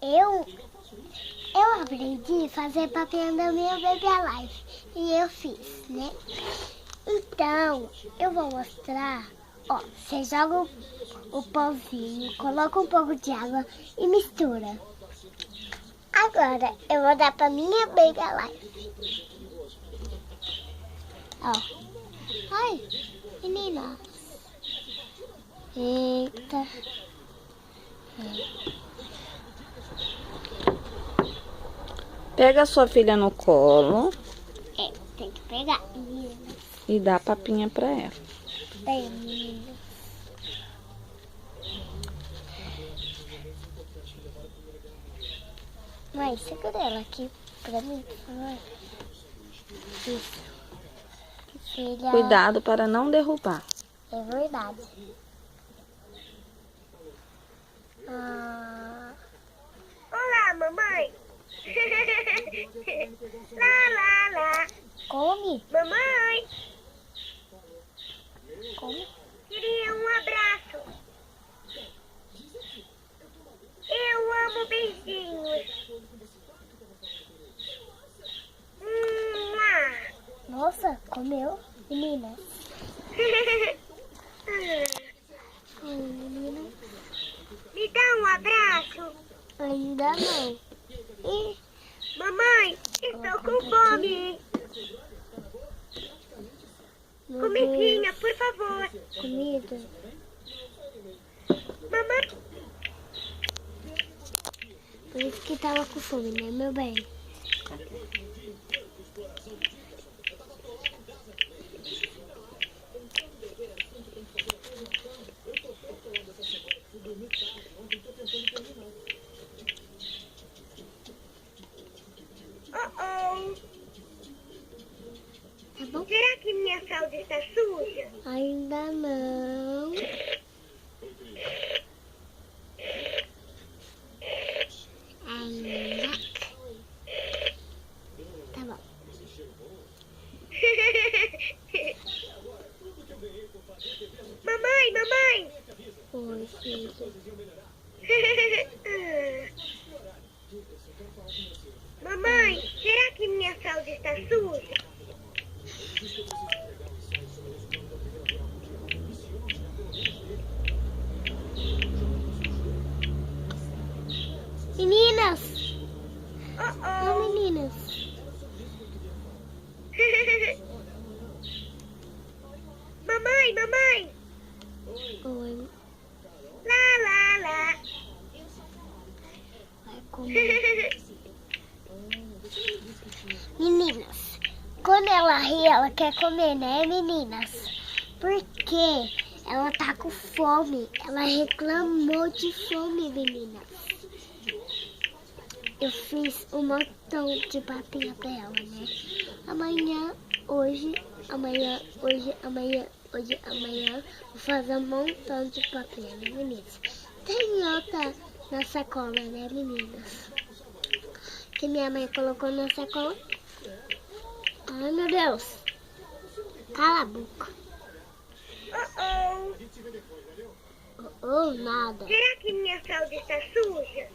Eu aprendi a fazer papinha da minha Baby Alive e eu fiz, né? Então, eu vou mostrar. Ó, você joga o pãozinho, coloca um pouco de água e mistura. Agora, eu vou dar pra minha Baby Alive. Ó. Ai, menina. Eita. Pega a sua filha no colo. Tem que pegar, menina. E dá a papinha pra ela. Bem, menina. Mãe, segura ela aqui pra mim, por favor. Isso. Filha. Cuidado para não derrubar. É verdade. Olá, mamãe. Lá, lá, lá. Come. Mamãe. Come. Queria um abraço. Eu amo beijinhos. Nossa, comeu, menina. Menina. Me dá um abraço. Ainda não. Mamãe, estou com fome. Comidinha, por favor. Comida. Mamãe. Por isso que tava com fome, né, meu bem? Tá bom? Será que minha fralda está suja? Ainda não. Ainda. Tá bom. Mamãe! Oi, filho. Mamãe, será que minha fralda está suja? Meninas! Oh, meninas! Mamãe! Oi. Lá. Vai comer. Meninas, quando ela ri, ela quer comer, né, meninas? Porque ela tá com fome. Ela reclamou de fome, meninas. Eu fiz um montão de papinha pra ela, né? Hoje, amanhã, vou fazer um montão de papinha, né, meninas? Tem outra na sacola, né, meninas? Que minha mãe colocou na sacola. Ai, meu Deus. Cala a boca. Nada. Será que minha fralda está suja?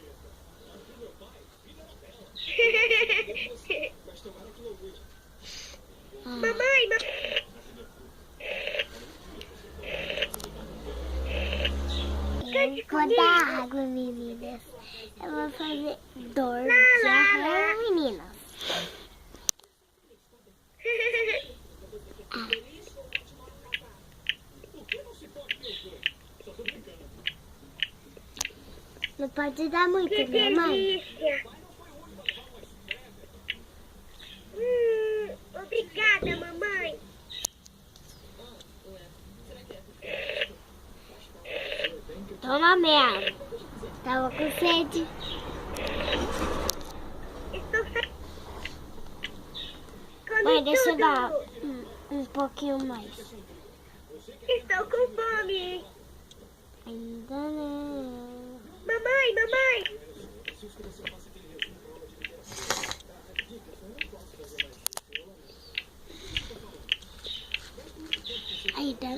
Mamãe. Eu vou dar água, meninas. Eu vou fazer dor de arranho, meninas. Não pode dar muito, né, mãe? Obrigada, mamãe. Toma minha água. Tava com sede. Mãe, deixa eu dar um pouquinho mais. Estou com fome. Ainda não. Mamãe. Ainda.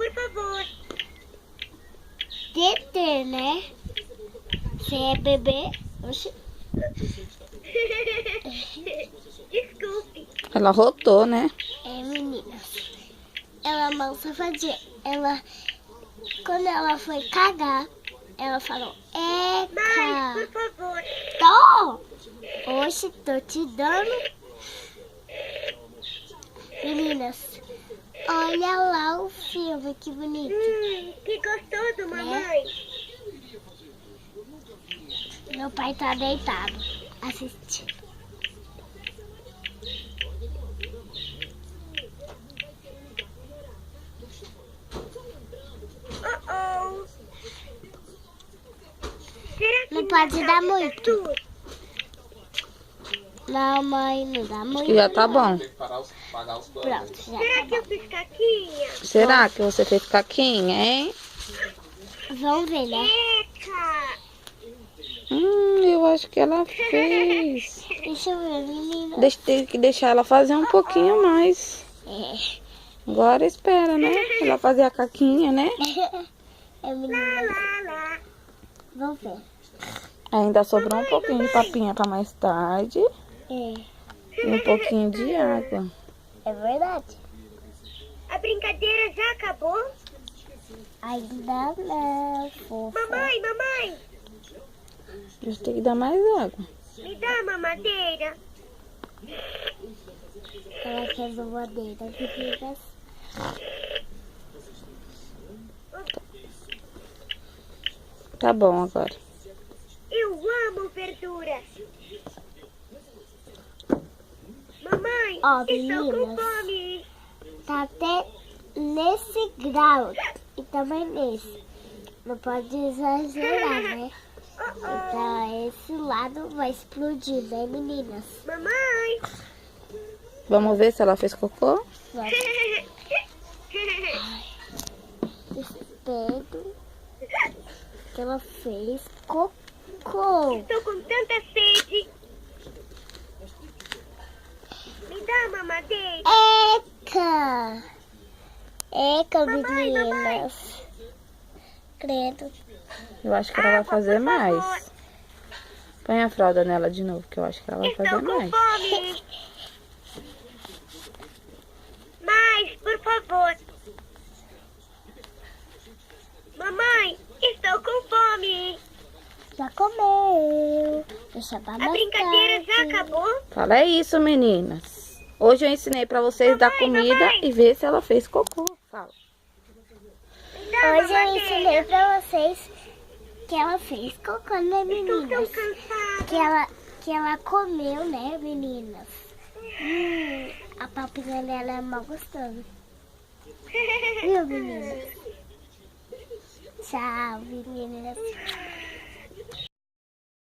por favor. TT, né? Você é bebê? Oxi. Desculpe. Ela rotou, né? É, meninas. Ela mal safadinha. Quando ela foi cagar, ela falou, Mãe, eca. por favor. Tô! Oxe, tô te dando. Meninas, olha lá o filme, que bonito. Que gostoso, mamãe. Meu pai tá deitado, assistindo. Oh. Será que Não pode dar muito. tudo? Não, mãe, não dá muito. Já tá bom. Pronto, já Será tá que eu bom. fiz caquinha? Será que você fez caquinha, hein? Vamos ver, né? Eca! Eu acho que ela fez. Deixa eu ver, menina. Tem que deixar ela fazer um pouquinho mais. É. Agora espera, né? Ela fazer a caquinha, né? É, menina. Lá, lá. Vamos ver. Ainda sobrou um pouquinho de papinha pra mais tarde. É. E um pouquinho de água. É verdade. A brincadeira já acabou? Ainda não, fofa. Mamãe, A gente tem que dar mais água. me dá uma mamadeira. Ela quer mamadeira, meninas. Tá bom agora. Eu amo verduras. Mamãe, Ó, estou com meninas. fome. Tá até nesse grau e também nesse. Não pode exagerar, né? Então esse lado vai explodir, né, meninas? Mamãe. Vamos ver se ela fez cocô? Vamos. Espero que ela fez cocô. Estou com tanta sede. Me dá uma mamadeira. Eca! Eca, Mamãe, meninas. Credo. Eu acho que ela vai fazer mais. Põe a fralda nela de novo, que eu acho que ela vai Estou fazer com mais. fome. Mais, por favor. Mamãe, estou com fome. Já comeu. Deixa pra A brincadeira já acabou? Fala é isso, meninas. Hoje eu ensinei pra vocês dar comida e ver se ela fez cocô. Fala. Me dá uma Hoje eu mamadeira. ensinei pra vocês que ela fez cocô, né, Estou tão meninas? cansada. Que ela comeu, né, meninas? A papinha dela é mal gostosa. Viu, meninas? Tchau, meninas.